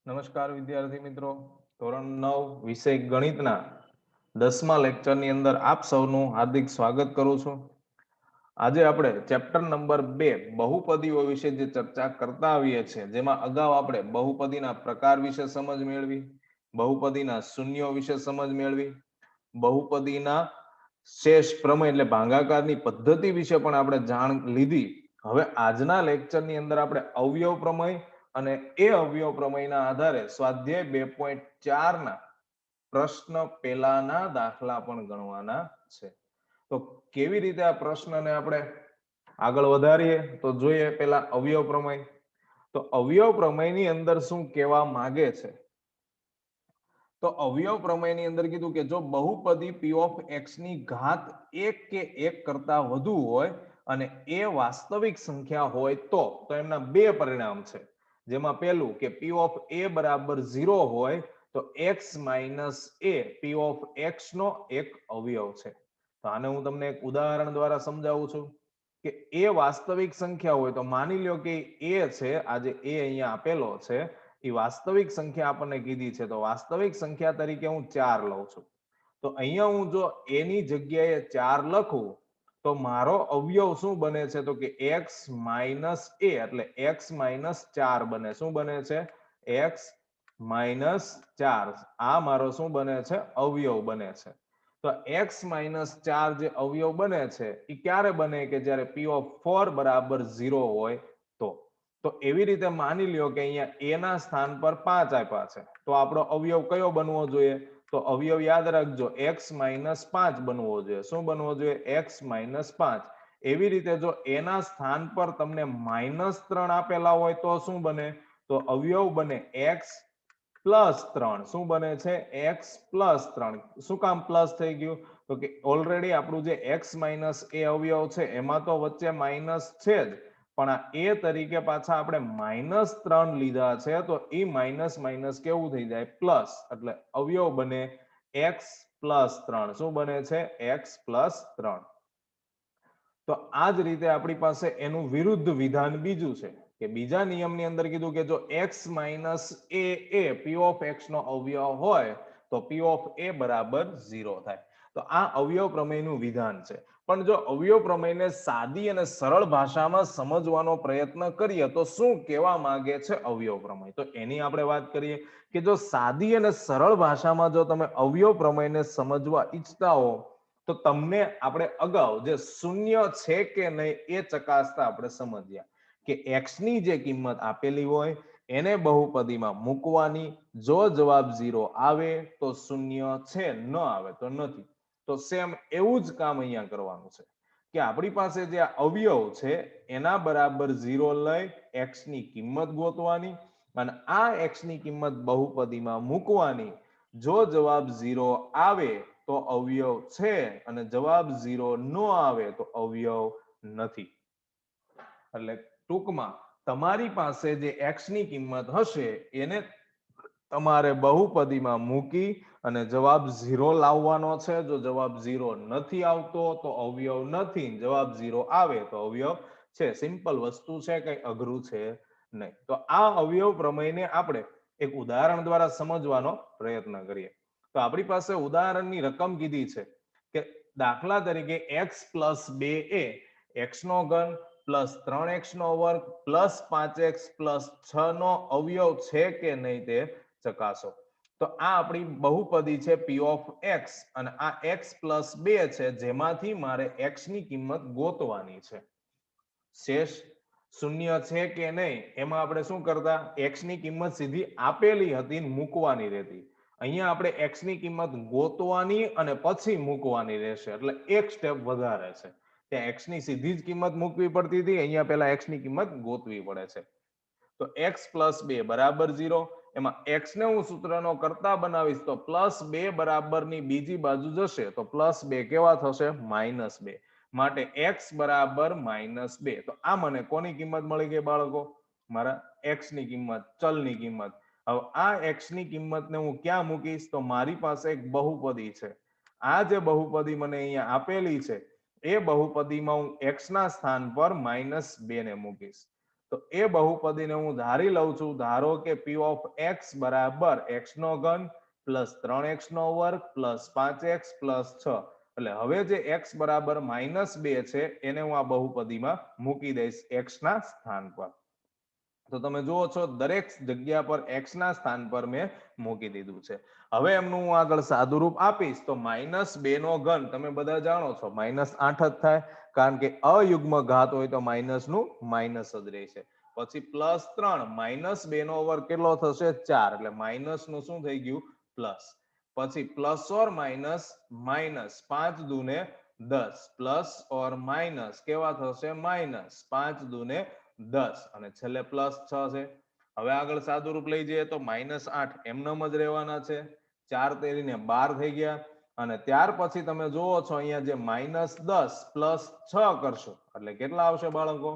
નમસ્કાર વિદ્યાર્થી મિત્રો, ધોરણ 9 વિષય ગણિતના 10મા લેક્ચરની અંદર આપ સૌનું હાર્દિક સ્વાગત કરું છું. આજે આપણે ચેપ્ટર નંબર 2 બહુપદીઓ વિશે જે ચર્ચા કરતા આવીએ છીએ, જેમાં અગાઉ આપણે બહુપદીના પ્રકાર વિશે સમજ મેળવી, બહુપદીના શૂન્યો વિશે સમજ મેળવી, બહુપદીના શેષ પ્રમેય એટલે ભાગાકારની પદ્ધતિ વિશે પણ આપણે જાણ લીધી. હવે આજના લેક્ચરની અંદર આપણે અવયવ પ્રમેય અને એ અવયવ પ્રમેયના આધારે સ્વાધ્યાય 2.4 ના પ્રશ્ન પહેલાના દાખલા પણ ગણવાના છે. તો કેવી રીતે આ પ્રશ્નને આપણે આગળ વધારીએ તો જોઈએ પહેલા અવયવ પ્રમેય. તો અવયવ પ્રમેયની અંદર શું કહેવા માંગે છે? તો અવયવ પ્રમેયની અંદર કીધું કે જો બહુપદી p of x ની ઘાત 1 કે 1 કરતા વધુ હોય અને એ વાસ્તવિક સંખ્યા હોય તો એમના બે પરિણામ છે. જેમાં પહેલું કે p of a બરાબર 0 હોય તો x minus a p of x નો એક અવયવ છે. તો આને હું તમને એક ઉદાહરણ દ્વારા સમજાવું છું કે એ વાસ્તવિક સંખ્યા હોય તો માની લ્યો કે a છે, આ જે a અહીંયા આપેલો છે એ વાસ્તવિક સંખ્યા આપણને કીધી છે, તો વાસ્તવિક સંખ્યા તરીકે હું 4 લઉં છું. તો અહીંયા હું જો a ની જગ્યાએ 4 લખું તો મારો અવયવ શું બને છે? તો કે x minus a એટલે x minus 4 બને. શું બને છે? x minus 4. આ મારો શું બને છે? અવયવ બને છે. તો x minus 4 જે અવયવ બને છે એ ક્યારે બને? કે જ્યારે p of 4 બરાબર 0 હોય તો એવી રીતે માની લ્યો કે અહીંયા a ના સ્થાન પર 5 આપ્યા છે, તો આપણો અવયવ કયો બનવો જોઈએ? તો અવયવ યાદ રાખજો, x minus 5 બનવો જોઈએ. શું બનવો જોઈએ? x minus 5. એવી રીતે જો a ના સ્થાન પર તમને -3 આપેલા હોય તો શું બને? તો અવયવ બને x પ્લસ 3. શું બને છે? x plus 3. શું કામ પ્લસ થઈ ગયું? તો કે ઓલરેડી આપણું જે x માઇનસ એ અવયવ છે એમાં તો વચ્ચે માઇનસ છે જ, પણ આ a તરીકે પાછા આપણે -3 લીધા છે, તો એ માઇનસ માઇનસ કેવું થઈ જાય? પ્લસ. એટલે અવયવ બને x પ્લસ 3. શું બને છે? x plus 3. તો આ જ રીતે આપણી પાસે એનું વિરુદ્ધ વિધાન બીજું છે કે બીજા નિયમની અંદર કીધું કે જો x minus A p of x નો અવયવ હોય તો p of a બરાબર 0 થાય. તો આ અવયવ પ્રમેયનું વિધાન છે. પણ જો અવયવ પ્રમેયને સાદી અને સરળ ભાષામાં સમજવાનો પ્રયત્ન કરીએ તો શું કહેવા માંગે છે અવયવ પ્રમેય? તો એની આપણે વાત કરીએ કે જો સાદી અને સરળ ભાષામાં જો તમે અવયવ પ્રમેયને સમજવા ઈચ્છતા હો તો તમને આપણે અગાઉ જે શૂન્ય છે કે નહીં એ ચકાસતા આપણે સમજ્યા કે x ની જે કિંમત આપેલી હોય એને બહુપદીમાં મૂકવાની. જો જવાબ 0 આવે તો શૂન્ય છે, ન આવે તો નથી. તો સેમ એવું જ કામ અહીંયા કરવાનું છે કે આપણી પાસે જે અવયવ છે એના બરાબર 0 લઈ x ની કિંમત ગોતવાની અને આ x ની કિંમત બહુપદીમાં મૂકવાની. જો જવાબ 0 આવે તો અવયવ છે અને જવાબ 0 ન આવે તો અવયવ નથી. એટલે ટૂંકમાં તમારી પાસે જે x ની કિંમત હશે એને તમારે બહુપદીમાં મૂકી અને જવાબ 0 લાવવાનો છે. જો જવાબ 0 નથી આવતો તો અવયવ નથી, જવાબ 0 આવે તો અવયવ છે. સિમ્પલ વસ્તુ છે, કઈ અઘરું છે નહીં. તો આ અવયવ પ્રમેયને આપણે એક ઉદાહરણ દ્વારા સમજવાનો પ્રયત્ન કરીએ. તો આપણી પાસે ઉદાહરણની રકમ કીધી છે કે દાખલા તરીકે x પ્લસ 2a x નો ઘન પ્લસ 3x નો વર્ગ પ્લસ 5x પ્લસ 6 નો અવયવ છે કે નહીં તે ચકાસો. તો આ આપણી બહુપદી છે p of x અને આ x પ્લસ 2 છે જેમાંથી મારે x ની કિંમત ગોતવાની છે. શેષ શૂન્ય છે કે નહીં એમાં આપણે શું કરતા? x ની કિંમત સીધી આપેલી હતી મૂકવાની રહેતી. અહીંયા આપણે x ની કિંમત ગોતવાની અને પછી મૂકવાની રહેશે, એટલે એક સ્ટેપ વધારે છે. ત્યાં x ની સીધી જ કિંમત મૂકવી પડતી હતી, અહીંયા પહેલા x ની કિંમત ગોતવી પડે છે. તો x પ્લસ 2 બરાબર 0. એમાં x ને હું સૂત્રનો કરતા બનાવીશ તો પ્લસ 2 બરાબરની બીજી બાજુ જશે તો પ્લસ 2 કેવા થશે? -2. માટે x બરાબર -2. તો આ મને કોની કિંમત મળી ગઈ બાળકો? મારા x ની કિંમત, ચલની કિંમત. હવે આ x ની કિંમતને હું ક્યાં મૂકીશ? તો મારી પાસે એક બહુપદી છે. આ જે બહુપદી મને અહીંયા આપેલી છે એ બહુપદીમાં હું x ના સ્થાન પર -2 ને મૂકીશ. તો એ બહુપદીને હું ધારી લઉં છું, ધારો કે p ઓફ x બરાબર x નો ઘન પ્લસ 3x નો વર્ગ પ્લસ 5x પ્લસ 6. એટલે હવે જે x બરાબર -2 છે એને હું આ બહુપદીમાં મૂકી દઈશ x ના સ્થાન પર. તો તમે જુઓ છો દરેક જગ્યા પર x ના સ્થાન પર મેં મૂકી દીધું છે. હવે એમનું હું આગળ સાદુરૂપ આપીશ તો -2 નો ઘન તમે બધા જાણો છો -8 જ થાય, કારણ કે અયુગ્મ ઘાત હોય તો માઇનસ નું માઇનસ જ રહેશે. પછી +3 -2 નો વર્ગ કેટલો થશે 4, એટલે માઇનસ નું શું થઈ ગયું પ્લસ. પછી plus or minus minus 5 દુને 10 plus or minus કેવા થશે -5 દુને 10 અને છેલ્લે +6 છે. હવે આગળ સાદુરૂપ લઈ જઈએ તો -8 એમનેમ જ રહેવાના છે, 4 તેરીને 12 થઈ ગયા. અને ત્યાર પછી તમે જુઓ છો અહીંયા જે -10 પ્લસ 6 કરશો એટલે કેટલા આવશે બાળકો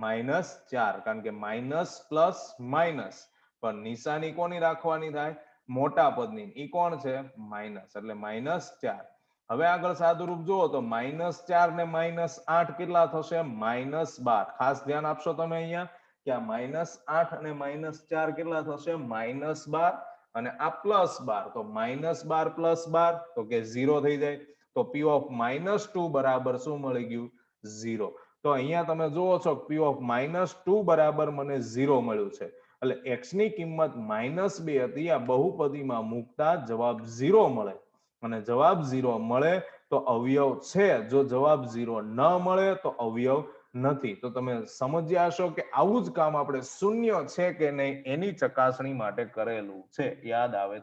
-4, કારણ કે માઇનસ પ્લસ માઇનસ પણ નિશાની કોની રાખવાની થાય મોટા પદની, ઈ કોણ છે માઇનસ, એટલે -4. હવે આગળ સાદુરૂપ જુઓ તો -4 ને -8 કેટલા થશે -12. ખાસ ધ્યાન આપશો તમે અહીંયા કે આ -8 અને -4 કેટલા થશે -12 અને આ +12, તો -12 + 12 તો કે 0 થઈ જાય. તો p ઓફ -2 બરાબર શું મળી ગયું 0. તો અહીંયા તમે જુઓ છો p ઓફ -2 બરાબર મને 0 મળ્યું છે. એટલે x ની કિંમત -2 હતી, આ બહુપદીમાં મૂકતા જવાબ 0 મળે. અને જવાબ 0 મળે તો અવયવ છે, જો જવાબ 0 ન મળે તો અવયવ નથી. તો તમે સમજ્યા હશો કે આવું જ કામ આપણે શૂન્ય છે કે નહીં એની ચકાસણી માટે કરેલું છે, યાદ આવે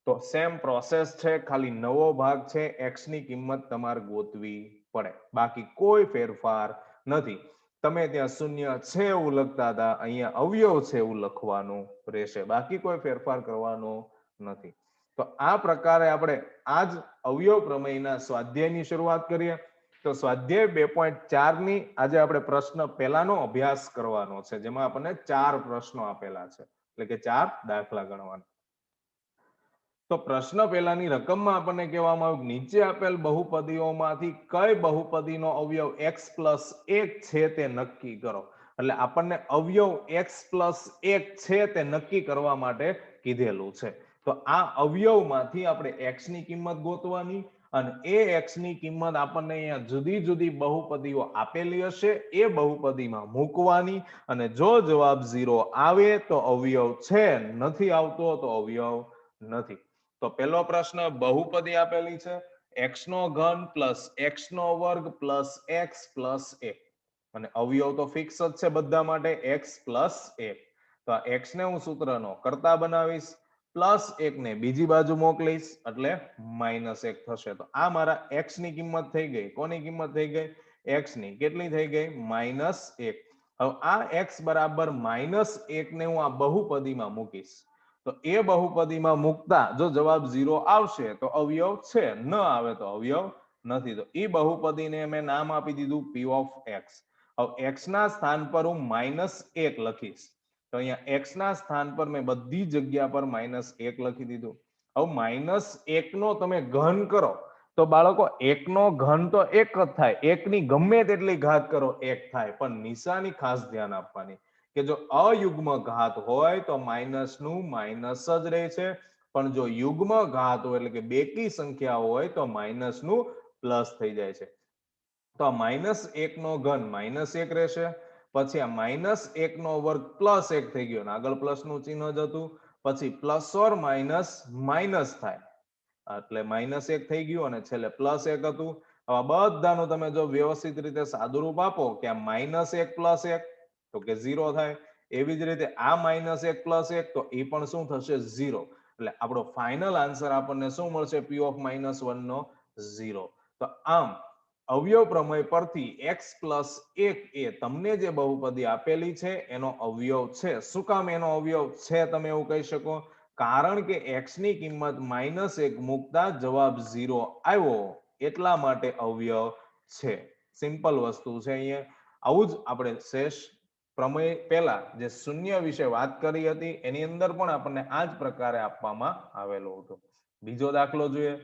તો સેમ પ્રોસેસ છે, ખાલી નવો ભાગ છે, x ની કિંમત તમારે ગોતવી પડે, બાકી કોઈ ફેરફાર નથી. તમે ત્યાં શૂન્ય છે એવું લખતા હતા, અહીંયા અવયવ છે એવું લખવાનું રહેશે, બાકી કોઈ ફેરફાર કરવાનો નથી. તો આ પ્રકારે આપણે આજ અવયવ પ્રમેયના સ્વાધ્યાયની શરૂઆત કરીએ. તો સ્વાધ્યાય 2.4 ની આજે આપણે પ્રશ્ન પહેલાનો અભ્યાસ કરવાનો છે, જેમાં આપણને 4 પ્રશ્નો આપેલા છે, એટલે કે 4 દાખલા ગણવાના. તો પ્રશ્ન પહેલાની રકમમાં આપણને કહેવામાં આવ્યું નીચે આપેલ બહુપદીઓમાંથી કઈ બહુપદીનો અવયવ x + 1 છે તે નક્કી કરો. એટલે આપણને અવયવ x + 1 છે તે નક્કી કરવા માટે કીધેલું છે. તો આ અવયવમાંથી આપણે x ની કિંમત ગોતવાની અને એ x ની કિંમત આપણને અહીંયા જુદી જુદી બહુપદીઓ આપેલી હશે એ બહુપદીમાં મૂકવાની, અને જો જવાબ 0 આવે તો અવયવ છે, નથી આવતો તો અવયવ નથી. તો પહેલો પ્રશ્ન બહુપદી આપેલી છે x નો ઘન પ્લસ x નો વર્ગ પ્લસ x પ્લસ 1, અને અવયવ તો ફિક્સ જ છે બધા માટે x પ્લસ 1. તો આ x ને હું સૂત્રનો કરતા બનાવીશ, પ્લસ 1 ને બીજી બાજુ મોકલીશ એટલે -1 થશે. તો આ મારા x ની કિંમત થઈ ગઈ. કોની કિંમત થઈ ગઈ x ની. કેટલી થઈ ગઈ -1. હવે આ x બરાબર -1 ને હું આ બહુપદીમાં મૂકીશ. તો એ બહુપદીમાં મૂકતા જો જવાબ 0 આવશે તો અવયવ છે, ન આવે તો અવયવ નથી. તો એ બહુપદીને મેં નામ આપી દીધું p ઓફ x. હવે x ના સ્થાન પર હું -1 લખીશ. તો અહીંયા x ના સ્થાન પર મેં બધી જગ્યા પર -1 લખી દીધું. હવે -1 નો તમે ઘન કરો તો બાળકો 1 નો ઘન તો 1 જ થાય, 1 ની ગમે તેટલી ઘાત કરો 1 થાય, પણ નિશાની ખાસ ધ્યાન આપવાની કે જો અયુગ્મ ઘાત હોય તો માઇનસ નું માઇનસ જ રહે છે, પણ જો યુગ્મ ઘાત હોય એટલે કે બેકી સંખ્યા હોય તો માઇનસ નું પ્લસ થઈ જાય છે. તો આ -1 નો ઘન -1 રહેશે, પછી આ -1 નો વર્ગ +1 થઈ ગયો, આગળ પ્લસ નું ચિહ્ન જ હતું, પછી પ્લસ ઓર માઇનસ માઇનસ થાય એટલે -1 થઈ ગયું, અને છેલ્લે +1 હતું. હવે બધાનું તમે જો વ્યવસ્થિત રીતે સાદુરૂપ આપો કે આ -1 + 1 તો કે 0 થાય. એવી જ રીતે આ -1 + 1 તો એ પણ શું થશે 0. એટલે આપણો ફાઇનલ આન્સર આપણને શું મળશે p ઓફ -1 નો 0. તો આમ અવયવ પ્રમેય પરથી x + 1 એ તમને જે બહુપદી આપેલી છે એનો અવયવ છે. શું કામ એનો અવયવ છે તમે એવું કહી શકો? કારણ કે x ની કિંમત -1 મૂકતા જવાબ 0 આવ્યો, એટલા માટે અવયવ છે. સિમ્પલ વસ્તુ છે. અહીંયા આવું જ આપણે શેષ પ્રમેય પહેલા જે શૂન્ય વિશે વાત કરી હતી એની અંદર પણ આપણને આ જ પ્રકારે આપવામાં આવેલું હતું. બીજો દાખલો જોઈએ.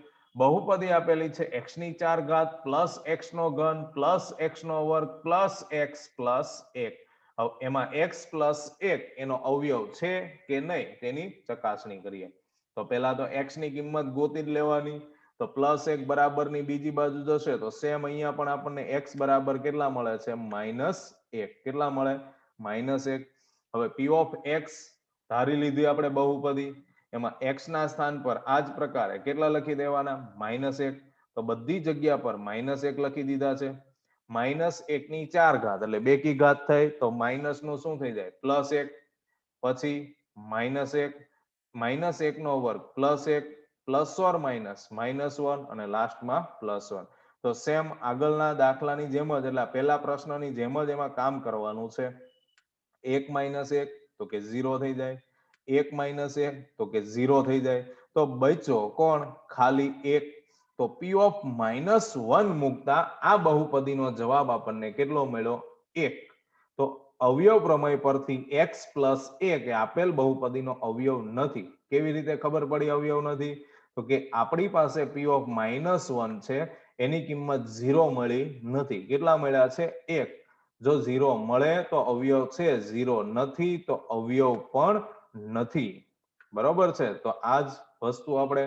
બહુપદી આપેલી છે x ની 4 ઘાત પ્લસ x નો ઘન પ્લસ x નો વર્ગ પ્લસ x પ્લસ 1. હવે એમાં x+1 એનો અવયવ છે કે નહીં તેની ચકાસણી કરીએ. તો પહેલા તો x ની કિંમત ગોતી જ લેવાની. તો +1 બરાબરની બીજી બાજુ જશે તો સેમ અહીંયા પણ આપણને x બરાબર કેટલા મળે છે? -1. કેટલા મળે? -1. હવે p ઓફ x ધારી લીધી આપણે બહુપદી. એમાં x ના સ્થાન પર આ જ પ્રકારે કેટલા લખી દેવાના? -1. તો બધી જગ્યા પર -1 લખી દીધા છે. -1 ની 4 ઘાત એટલે 2 કી ઘાત થઈ તો માઇનસ નું શું થઈ જાય? +1. પછી -1 નો વર્ગ +1 પ્લસ ઓર માઇનસ -1 અને લાસ્ટમાં +1. તો સેમ આગળના દાખલાની જેમ જ એટલે પહેલા પ્રશ્નની જેમ જ એમાં કામ કરવાનું છે. 1 - 1 તો કે 0 થઈ જાય. 1 - 1 તો કે 0 થઈ જાય. તો બચ્યો કોણ? ખાલી 1. તો p ઓફ -1 મૂકતા આ બહુપદીનો જવાબ આપણને કેટલો મળ્યો? 1. તો અવયવ પ્રમેય પરથી x+1 એ આપેલ બહુપદીનો અવયવ નથી. કેવી રીતે ખબર પડી અવયવ નથી? તો કે આપણી પાસે p ઓફ -1 છે એની કિંમત 0 મળી નથી. કેટલા મળ્યા છે? 1. જો 0 મળે તો અવયવ છે, 0 નથી તો અવયવ પણ નથી. બરોબર છે? તો આ જ વસ્તુ આપણે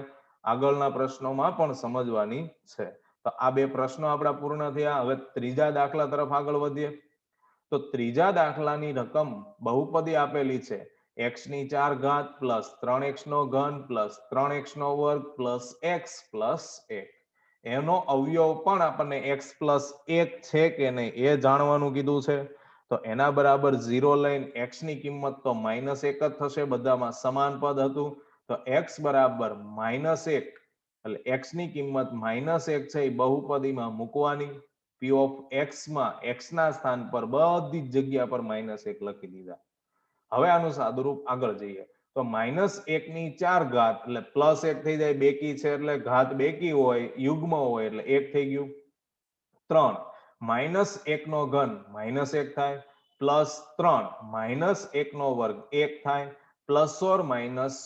આગળના પ્રશ્નોમાં પણ સમજવાની છે. તો આ બે પ્રશ્નો આપણા પૂર્ણ થયા. હવે ત્રીજા દાખલા તરફ આગળ વધીએ. તો ત્રીજા દાખલાની રકમ બહુપદી આપેલી છે x ની 4 ઘાત પ્લસ 3x નો ઘન પ્લસ 3x નો વર્ગ પ્લસ x પ્લસ 1. એનો અવયવ પણ આપણને x+1 છે કે નહીં એ જાણવાનું કીધું છે. તો એના બરાબર 0 લઈને x ની કિંમત તો -1 જ થશે. બધામાં સમાન પદ હતું. તો x બરાબર -1 એટલે x ની કિંમત -1 છે એ બહુપદીમાં મૂકવાની. p ઓફ x માં x ના સ્થાન પર બધી જ જગ્યા પર -1 લખી દીધા. હવે આનું સાદુરૂપ આગળ જઈએ. તો -1 ની 4 ઘાત એટલે +1 થઈ જાય. બેકી છે એટલે ઘાત બેકી હોય, યુગ્મ હોય એટલે 1 થઈ ગયું. 3 -1 નો ઘન -1 થાય. +3 -1 નો વર્ગ 1 થાય. પ્લસ ઓર માઇનસ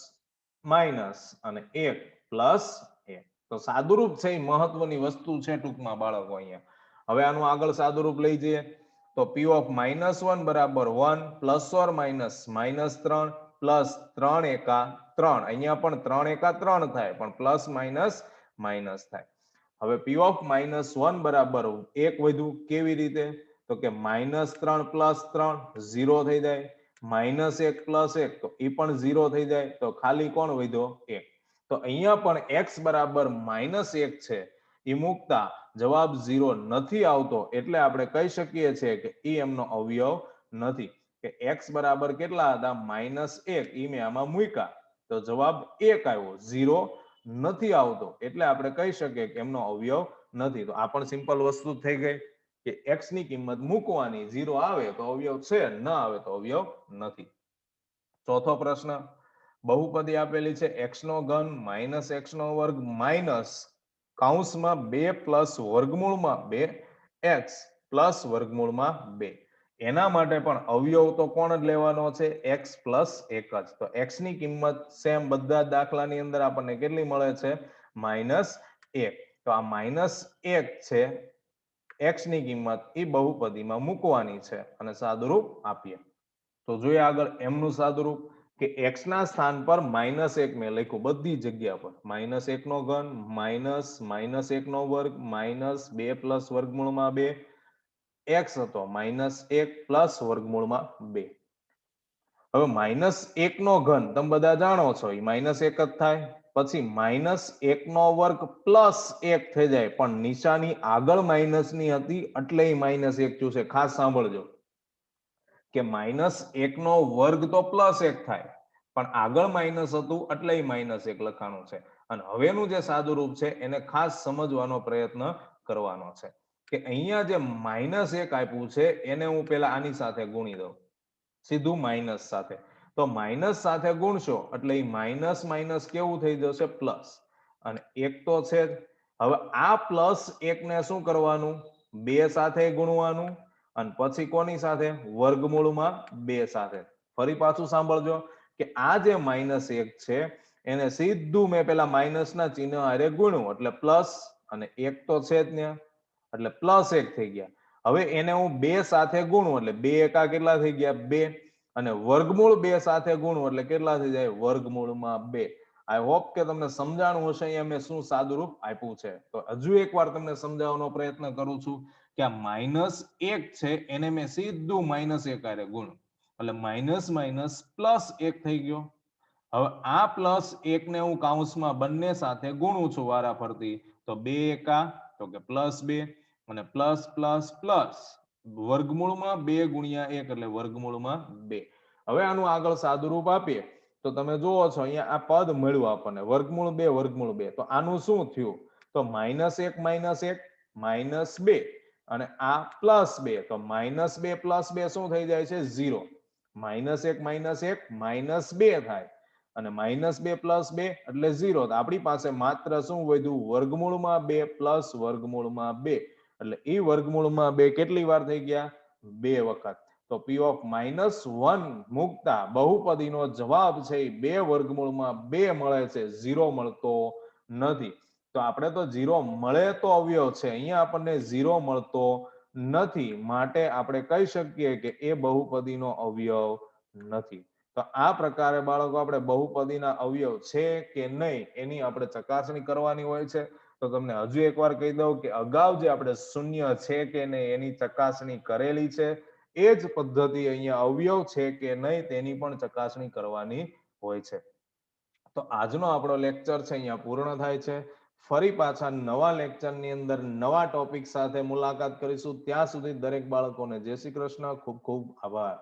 માઇનસ અને 1 પ્લસ 1. તો સાદુરૂપ છે એ મહત્વની વસ્તુ છે ટૂંકમાં બાળકો અહીંયા. હવે આનું આગળ સાદુરૂપ લઈ જઈએ. તો p ઓફ -1 બરાબર 1 પ્લસ ઓર માઇનસ -3 પ્લસ 3 એકા 3. અહીંયા પણ 3 એકા 3 થાય પણ પ્લસ માઇનસ માઇનસ થાય. હવે p ઓફ -1 બરાબર 1 વધ્યું. કેવી રીતે? તો કે -3 પ્લસ 3 0 થઈ જાય. -1 પ્લસ 1 તો એ પણ 0 થઈ જાય. તો ખાલી કોણ વધ્યો? 1. તો અહીંયા પણ x બરાબર -1 છે એ મૂકતા જવાબ 0 નથી આવતો. એટલે આપણે કહી શકીએ છીએ કે એ એમનો અવયવ નથી. કે x બરાબર કેટલા હતા? -1. એ મેં આમાં મૂક્યા તો જવાબ 1 આવ્યો. 0 નથી આવતો એટલે આપણે કહી શકીએ કે એમનો અવયવ નથી. તો આ પણ સિમ્પલ વસ્તુ થઈ ગઈ કે x ની કિંમત મૂકવાની. 0 આવે તો અવયવ છે, ન આવે તો અવયવ નથી. ચોથો પ્રશ્ન. બહુપદી આપેલી છે x નો ઘન -x નો વર્ગ માઇનસ કૌંસમાં 2 પ્લસ વર્ગમૂળમાં 2 x પ્લસ વર્ગમૂળમાં 2. એના માટે પણ અવયવ તો કોણ જ લેવાનો છે? x+1 જ. તો x ની કિંમત સેમ બધા દાખલાની અંદર આપણને કેટલી મળે છે? -1. તો આ -1 છે x ની કિંમત એ બહુપદીમાં મૂકવાની છે અને સાદુરૂપ આપીએ. તો જોઈએ આગળ એમનું સાદુરૂપ કે x ના સ્થાન પર -1 મેં લખ્યું બધી જગ્યા પર. -1 નો ઘન -1 નો વર્ગ -2 પ્લસ વર્ગમૂળમાં 2 x હતો -1 પ્લસ વર્ગમૂળમાં 2. હવે -1 નો ઘન તમે બધા જાણો છો એ -1 જ થાય. પછી -1 નો વર્ગ પ્લસ 1 થઈ જાય પણ નિશાની આગળ માઇનસ ની હતી એટલે -1 થયું છે. ખાસ સાંભળજો કે -1 નો વર્ગ તો +1 થાય પણ આગળ માઇનસ હતું એટલે -1 લખાણું છે. અને હવેનું જે સાદુરૂપ છે એને ખાસ સમજવાનો પ્રયત્ન કરવાનો છે કે અહીંયા જે -1 આપ્યું છે એને હું પેલા આની સાથે ગુણી દઉં. સીધું માઇનસ સાથે. તો માઇનસ સાથે ગુણશો એટલે માઇનસ માઇનસ કેવું થઈ જશે? પ્લસ. અને 1 તો છે જ. હવે આ +1 ને શું કરવાનું? 2 સાથે ગુણવાનું અને પછી કોની સાથે? વર્ગમૂળમાં 2 સાથે. ફરી પાછું સાંભળજો કે આ જે -1 છે એને સીધું મેં પેલા માઇનસ ના ચિહ્ન હારે ગુણ્યું એટલે પ્લસ અને 1 તો છે જ ત્યાં એટલે +1 થઈ ગયા. હવે એને હું 2 સાથે ગુણું એટલે 2 એકા કેટલા થઈ ગયા 2 અને વર્ગમૂળ 2 સાથે ગુણું એટલે કેટલા થઈ જાય વર્ગમૂળમાં 2. આઈ હોપ કે તમને સમજાણું હશે અહીંયા મેં શું સાદુરૂપ આપ્યું છે. તો હજુ એકવાર તમને સમજાવવાનો પ્રયત્ન કરું છું કે આ -1 છે એને મેં સીધું -1 હારે ગુણ એટલે માઇનસ માઇનસ +1 થઈ ગયો. હવે આ +1 ને હું કૌંસમાં બંને સાથે ગુણું છું વારાફરતી તો 2 એકા તો કે +2 અને પ્લસ પ્લસ પ્લસ વર્ગમૂળમાં 2 ગુણ્યા 1 એટલે વર્ગમૂળમાં 2. હવે આનું આગળ સાદુરૂપ આપીએ તો તમે જુઓ છો અહીંયા આ પદ મળ્યું આપણને વર્ગમૂળ 2 તો આનું શું થયું તો -1 -1 -2 અને આ +2 તો -2 +2 શું થઈ જાય છે 0. -1 -1 -2 થાય અને -2 + 2 એટલે 0. તો આપણી પાસે માત્ર શું વધ્યું વર્ગમૂળમાં 2 પ્લસ વર્ગમૂળમાં 2 એટલે એ વર્ગમૂળમાં 2 કેટલી વાર થઈ ગયા 2 વખત. તો p ઓફ -1 મૂકતા બહુપદીનો જવાબ છે એ 2 વર્ગમૂળમાં 2 મળે છે 0 મળતો નથી. તો આપણે તો 0 મળે તો અવયવ છે અહીંયા આપણને 0 મળતો નથી માટે આપણે કહી શકીએ કે એ બહુપદીનો અવયવ નથી. તો આ પ્રકારે બાળકો આપણે બહુપદીના અવયવ છે કે નહીં એની આપણે ચકાસણી કરવાની હોય છે. તો તમને હજુ એકવાર કહી દઉં કે અગાઉ જે આપણે શૂન્ય છે કે નહીં એની ચકાસણી કરેલી છે એ જ પદ્ધતિ અહીંયા અવયવ છે કે નહીં તેની પણ ચકાસણી કરવાની હોય છે. તો આજનો આપણો લેક્ચર છે અહીંયા પૂર્ણ થાય છે. ફરી પાછા નવા લેક્ચરની અંદર નવા ટોપિક સાથે મુલાકાત કરીશું. ત્યાં સુધી દરેક બાળકોને જય શ્રી કૃષ્ણ. ખૂબ ખૂબ આભાર.